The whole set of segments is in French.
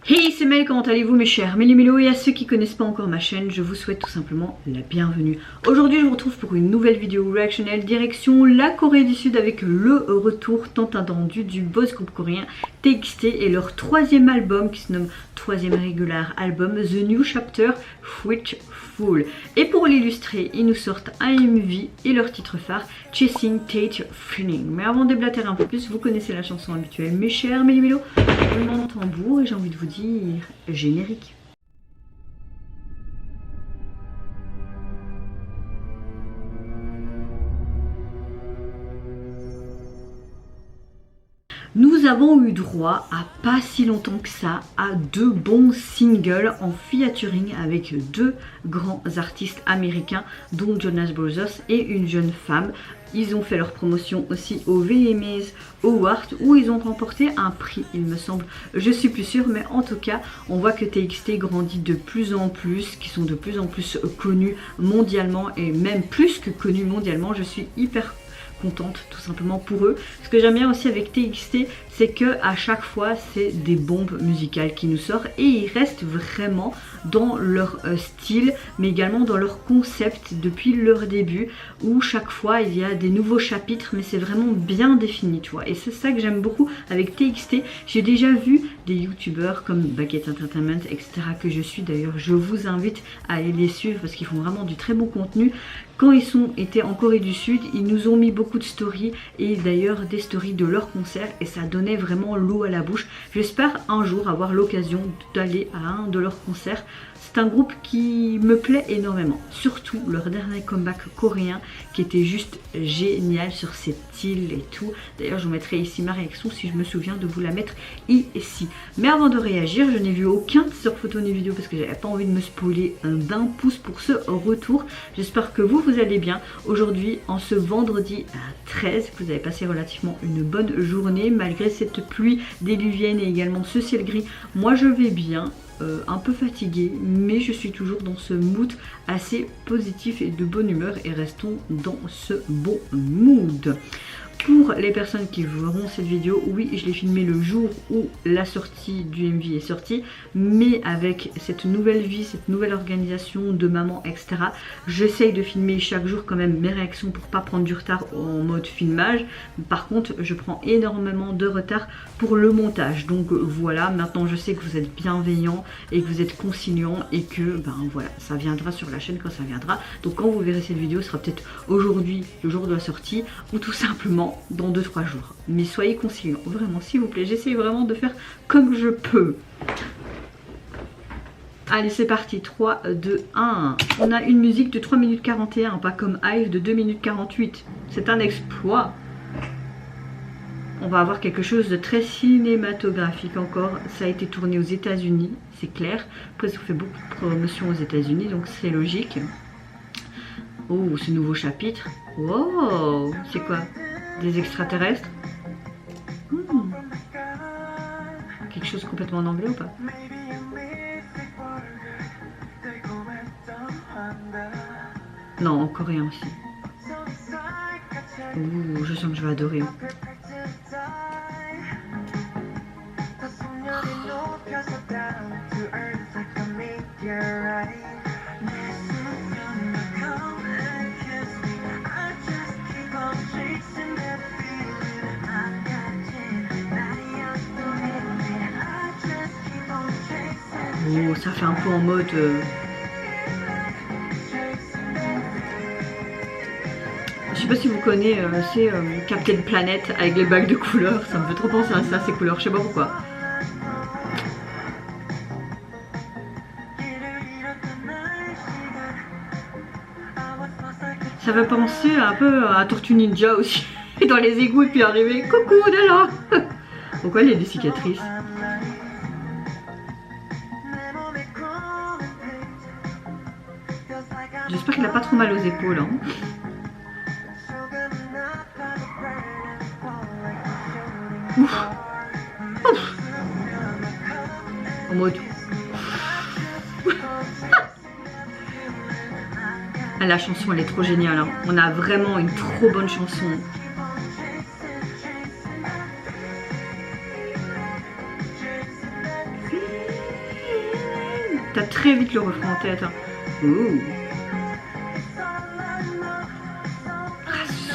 Hey, c'est Mel, comment allez-vous mes chers Méli-Mélo, et à ceux qui connaissent pas encore ma chaîne, je vous souhaite tout simplement la bienvenue. Aujourd'hui je vous retrouve pour une nouvelle vidéo réactionnelle direction la Corée du Sud avec le retour tant attendu du boss groupe coréen TXT et leur troisième album qui se nomme troisième régulier album The New Chapter Full. Et pour l'illustrer, ils nous sortent un MV et leur titre phare Chasing Tate Feeling. Mais avant de déblatérer un peu plus, vous connaissez la chanson habituelle mes chers Méli-Mélo, je m'en tambour et j'ai envie de vous dire générique. Nous avons eu droit à pas si longtemps que ça à deux bons singles en featuring avec deux grands artistes américains dont Jonas Brothers et une jeune femme. Ils ont fait leur promotion aussi au VMAs Awards où ils ont remporté un prix il me semble, je suis plus sûre, mais en tout cas on voit que TXT grandit de plus en plus, qu'ils sont de plus en plus connus mondialement et même plus que connus mondialement. Je suis hyper contente tout simplement pour eux. Ce que j'aime bien aussi avec TXT, c'est que à chaque fois c'est des bombes musicales qui nous sortent et ils restent vraiment dans leur style mais également dans leur concept depuis leur début, où chaque fois il y a des nouveaux chapitres mais c'est vraiment bien défini, tu vois, et c'est ça que j'aime beaucoup avec TXT. J'ai déjà vu des youtubeurs comme Baguette Entertainment etc, que je suis d'ailleurs, je vous invite à aller les suivre parce qu'ils font vraiment du très bon contenu. Quand ils étaient en Corée du Sud, ils nous ont mis beaucoup de stories et d'ailleurs des stories de leurs concerts et ça donnait vraiment l'eau à la bouche. J'espère un jour avoir l'occasion d'aller à un de leurs concerts. C'est un groupe qui me plaît énormément, surtout leur dernier comeback coréen qui était juste génial sur cette île et tout. D'ailleurs je vous mettrai ici ma réaction si je me souviens de vous la mettre ici. Mais avant de réagir, je n'ai vu aucun teaser photo ni vidéo parce que j'avais pas envie de me spoiler d'un pouce pour ce retour. J'espère que vous allez bien. Aujourd'hui en ce vendredi 13, vous avez passé relativement une bonne journée malgré cette pluie déluvienne et également ce ciel gris. Moi je vais bien. Un peu fatiguée, mais je suis toujours dans ce mood assez positif et de bonne humeur et restons dans ce bon mood. Pour les personnes qui verront cette vidéo, oui, je l'ai filmé le jour où la sortie du MV est sortie, mais avec cette nouvelle vie, cette nouvelle organisation de maman, etc. J'essaye de filmer chaque jour quand même mes réactions pour pas prendre du retard en mode filmage. Par contre, je prends énormément de retard pour le montage. Donc voilà, maintenant je sais que vous êtes bienveillants et que vous êtes conciliants et que ben voilà, ça viendra sur la chaîne quand ça viendra. Donc quand vous verrez cette vidéo, ce sera peut-être aujourd'hui, le jour de la sortie, ou tout simplement dans 2-3 jours. Mais soyez conciliants, vraiment s'il vous plaît, j'essaie vraiment de faire comme je peux. Allez c'est parti, 3, 2, 1. On a une musique de 3 minutes 41, pas comme Hive de 2 minutes 48. C'est un exploit. On va avoir quelque chose de très cinématographique encore. Ça a été tourné aux États-Unis, c'est clair. Après ça fait beaucoup de promotions aux États-Unis, donc c'est logique. Oh, ce nouveau chapitre. Wow, c'est quoi? Des extraterrestres? Quelque chose complètement en anglais ou pas? Non, en coréen aussi. Ouh, je sens que je vais adorer. Oh, ça fait un peu en mode... Je sais pas si vous connaissez, c'est Captain Planet avec les bagues de couleurs. Ça me fait trop penser à ça, ces couleurs, je sais pas pourquoi. Ça fait penser un peu à Tortue Ninja aussi. Dans les égouts et puis arriver, coucou de là. Pourquoi il y a des cicatrices? J'espère qu'il a pas trop mal aux épaules. Hein. Ouf. Ouf. En mode... La chanson elle est trop géniale. Hein. On a vraiment une trop bonne chanson. T'as très vite le refrain en tête. Hein. Ouh.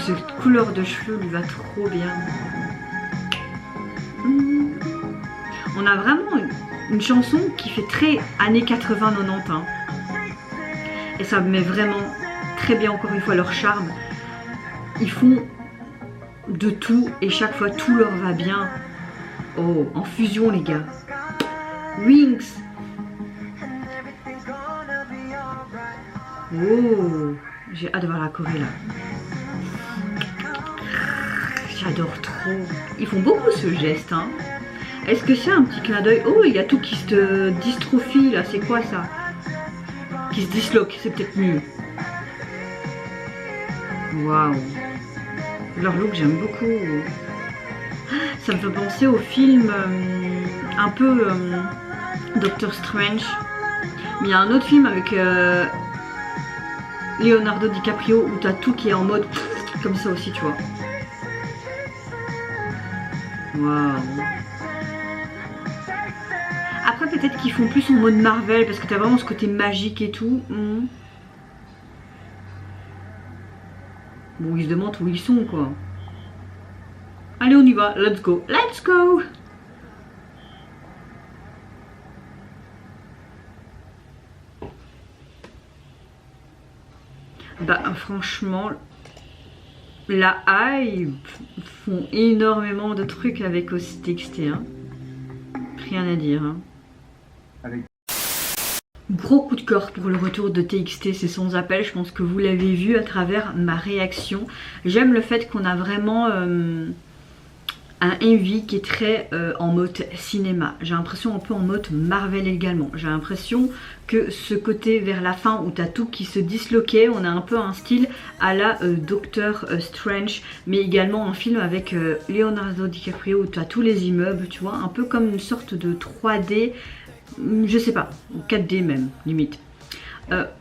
Cette couleur de cheveux lui va trop bien. On a vraiment une chanson qui fait très années 80-90. Hein. Et ça met vraiment très bien, encore une fois, leur charme. Ils font de tout et chaque fois tout leur va bien. Oh, en fusion les gars. Wings. Oh, j'ai hâte de voir la choré là. J'adore trop. Ils font beaucoup ce geste. Hein. Est-ce que c'est un petit clin d'œil? Oh, il y a tout qui se dystrophie là. C'est quoi ça? Qui se disloque, c'est peut-être mieux. Waouh. Leur look, j'aime beaucoup. Ça me fait penser au film un peu Doctor Strange. Mais il y a un autre film avec Leonardo DiCaprio où t'as tout qui est en mode comme ça aussi, tu vois. Waouh. Après, peut-être qu'ils font plus en mode Marvel parce que t'as vraiment ce côté magique et tout. Bon, ils se demandent où ils sont, quoi. Allez, on y va. Let's go. Let's go. Bah, franchement, la hype font énormément de trucs avec aussi TXT. Hein. Rien à dire. Hein. Avec... Gros coup de cœur pour le retour de TXT, c'est sans appel, je pense que vous l'avez vu à travers ma réaction. J'aime le fait qu'on a vraiment un MV qui est très en mode cinéma. J'ai l'impression un peu en mode Marvel également. J'ai l'impression que ce côté vers la fin où tu as tout qui se disloquait, on a un peu un style à la Doctor Strange, mais également un film avec Leonardo DiCaprio où tu as tous les immeubles, tu vois, un peu comme une sorte de 3D, je sais pas, 4D même, limite.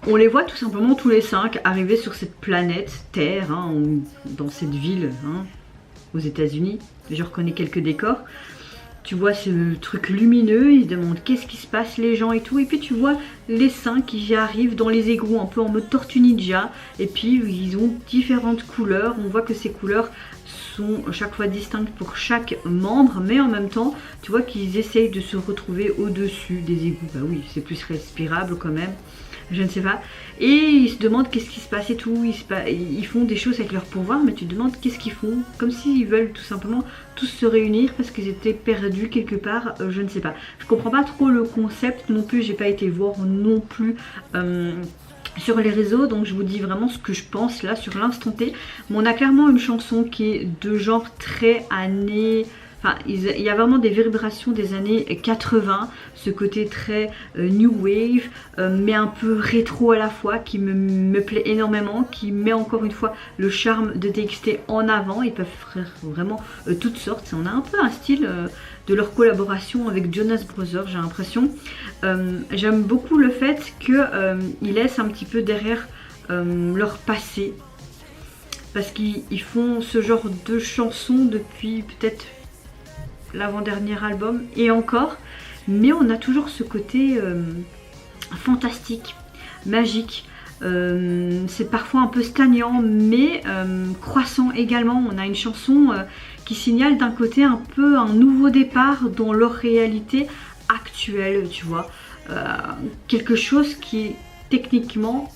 On les voit tout simplement tous les 5 arriver sur cette planète Terre, hein, dans cette ville, hein, aux États-Unis. Je reconnais quelques décors. Tu vois ce truc lumineux, ils se demandent qu'est-ce qui se passe, les gens et tout. Et puis tu vois les 5 qui y arrivent dans les égouts, un peu en mode Tortue Ninja. Et puis ils ont différentes couleurs. On voit que ces couleurs sont chaque fois distinctes pour chaque membre. Mais en même temps, tu vois qu'ils essayent de se retrouver au-dessus des égouts. Bah oui, c'est plus respirable quand même. Je ne sais pas. Et ils se demandent qu'est-ce qui se passe et tout. Ils font des choses avec leur pouvoir, mais tu te demandes qu'est-ce qu'ils font. Comme s'ils veulent tout simplement tous se réunir parce qu'ils étaient perdus quelque part. Je ne sais pas. Je comprends pas trop le concept non plus. J'ai pas été voir non plus sur les réseaux. Donc je vous dis vraiment ce que je pense là sur l'instant T. Mais on a clairement une chanson qui est de genre très années... Enfin, il y a vraiment des vibrations des années 80, ce côté très new wave, mais un peu rétro à la fois, qui me plaît énormément, qui met encore une fois le charme de TXT en avant. Ils peuvent faire vraiment toutes sortes. On a un peu un style de leur collaboration avec Jonas Brothers, j'ai l'impression. J'aime beaucoup le fait qu'ils laissent un petit peu derrière leur passé, parce qu'ils font ce genre de chansons depuis peut-être l'avant-dernier album et encore, mais on a toujours ce côté fantastique, magique, c'est parfois un peu stagnant mais croissant également. On a une chanson qui signale d'un côté un peu un nouveau départ dans leur réalité actuelle, tu vois, quelque chose qui est techniquement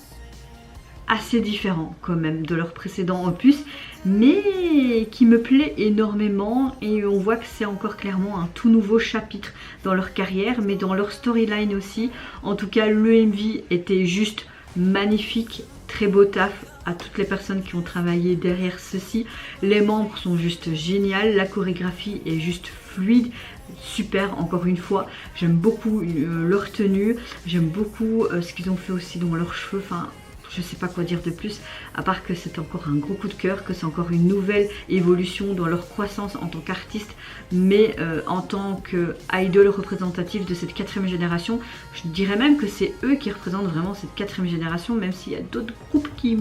assez différent quand même de leur précédent opus, mais qui me plaît énormément. Et on voit que c'est encore clairement un tout nouveau chapitre dans leur carrière, mais dans leur storyline aussi. En tout cas, le MV était juste magnifique, très beau taf à toutes les personnes qui ont travaillé derrière ceci. Les membres sont juste géniaux, la chorégraphie est juste fluide, super encore une fois. J'aime beaucoup leur tenue, j'aime beaucoup ce qu'ils ont fait aussi dans leurs cheveux. Enfin, je sais pas quoi dire de plus, à part que c'est encore un gros coup de cœur, que c'est encore une nouvelle évolution dans leur croissance en tant qu'artiste, mais en tant que idol représentatif de cette 4e génération. Je dirais même que c'est eux qui représentent vraiment cette 4e génération, même s'il y a d'autres groupes qui,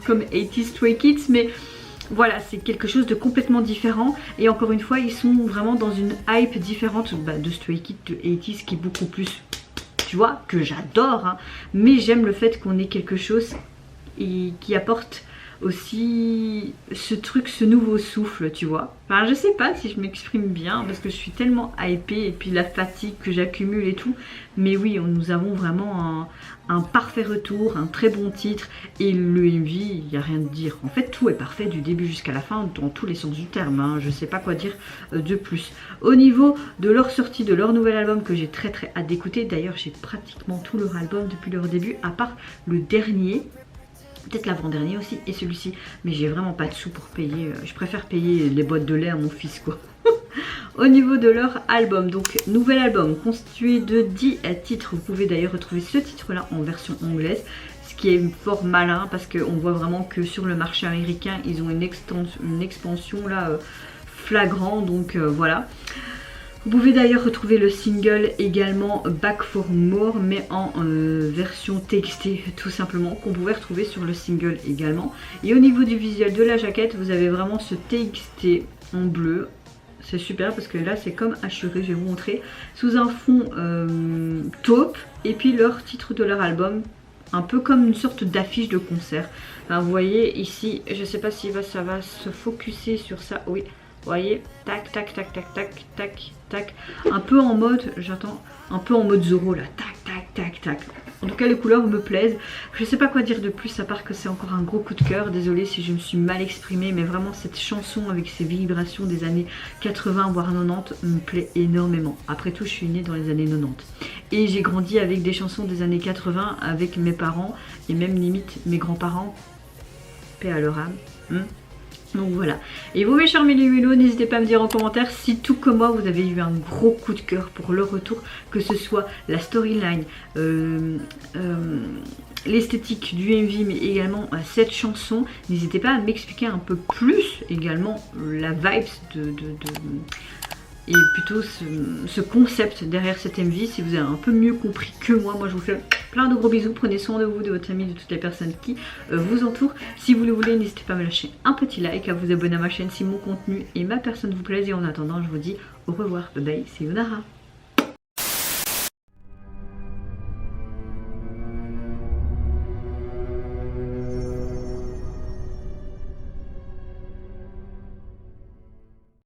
comme 80's Stray Kids, mais voilà, c'est quelque chose de complètement différent. Et encore une fois, ils sont vraiment dans une hype différente de Stray Kids, de 80's, qui est beaucoup plus tu vois, que j'adore, hein, mais j'aime le fait qu'on ait quelque chose et qui apporte aussi ce truc, ce nouveau souffle, tu vois. Enfin, je sais pas si je m'exprime bien parce que je suis tellement hypée et puis la fatigue que j'accumule et tout. Mais oui, nous avons vraiment un parfait retour, un très bon titre et le MV, il n'y a rien de dire. En fait, tout est parfait du début jusqu'à la fin dans tous les sens du terme. Hein. Je sais pas quoi dire de plus. Au niveau de leur sortie, de leur nouvel album que j'ai très hâte d'écouter. D'ailleurs, j'ai pratiquement tout leur album depuis leur début à part le dernier. Peut-être l'avant-dernier aussi et celui-ci, mais j'ai vraiment pas de sous pour payer, je préfère payer les boîtes de lait à mon fils quoi. Au niveau de leur album, donc nouvel album constitué de 10 titres, vous pouvez d'ailleurs retrouver ce titre là en version anglaise, ce qui est fort malin parce qu'on voit vraiment que sur le marché américain ils ont une expansion là flagrante, donc voilà. Vous pouvez d'ailleurs retrouver le single également Back for More, mais en version textée tout simplement, qu'on pouvait retrouver sur le single également. Et au niveau du visuel de la jaquette, vous avez vraiment ce TXT en bleu. C'est super parce que là c'est comme assuré, je vais vous montrer, sous un fond taupe, et puis leur titre de leur album, un peu comme une sorte d'affiche de concert. Enfin, vous voyez ici, je sais pas si ça va se focuser sur ça, oui. Vous voyez, tac, tac, tac, tac, tac, tac, tac. Un peu en mode, j'attends, un peu en mode Zorro là, tac, tac, tac, tac. En tout cas, les couleurs me plaisent. Je sais pas quoi dire de plus à part que c'est encore un gros coup de cœur. Désolée si je me suis mal exprimée, mais vraiment cette chanson avec ses vibrations des années 80 voire 90 me plaît énormément. Après tout, je suis née dans les années 90. Et j'ai grandi avec des chansons des années 80 avec mes parents et même limite mes grands-parents. Paix à leur âme. Donc voilà. Et vous mes chers Méli-Mélo, n'hésitez pas à me dire en commentaire si tout comme moi vous avez eu un gros coup de cœur pour le retour, que ce soit la storyline, l'esthétique du MV, mais également cette chanson. N'hésitez pas à m'expliquer un peu plus également la vibes et plutôt ce concept derrière cet MV, si vous avez un peu mieux compris que moi. Moi je vous fais plein de gros bisous, prenez soin de vous, de votre famille, de toutes les personnes qui vous entourent. Si vous le voulez, n'hésitez pas à me lâcher un petit like, à vous abonner à ma chaîne si mon contenu et ma personne vous plaisent. Et en attendant, je vous dis au revoir, bye bye, c'est Yonara.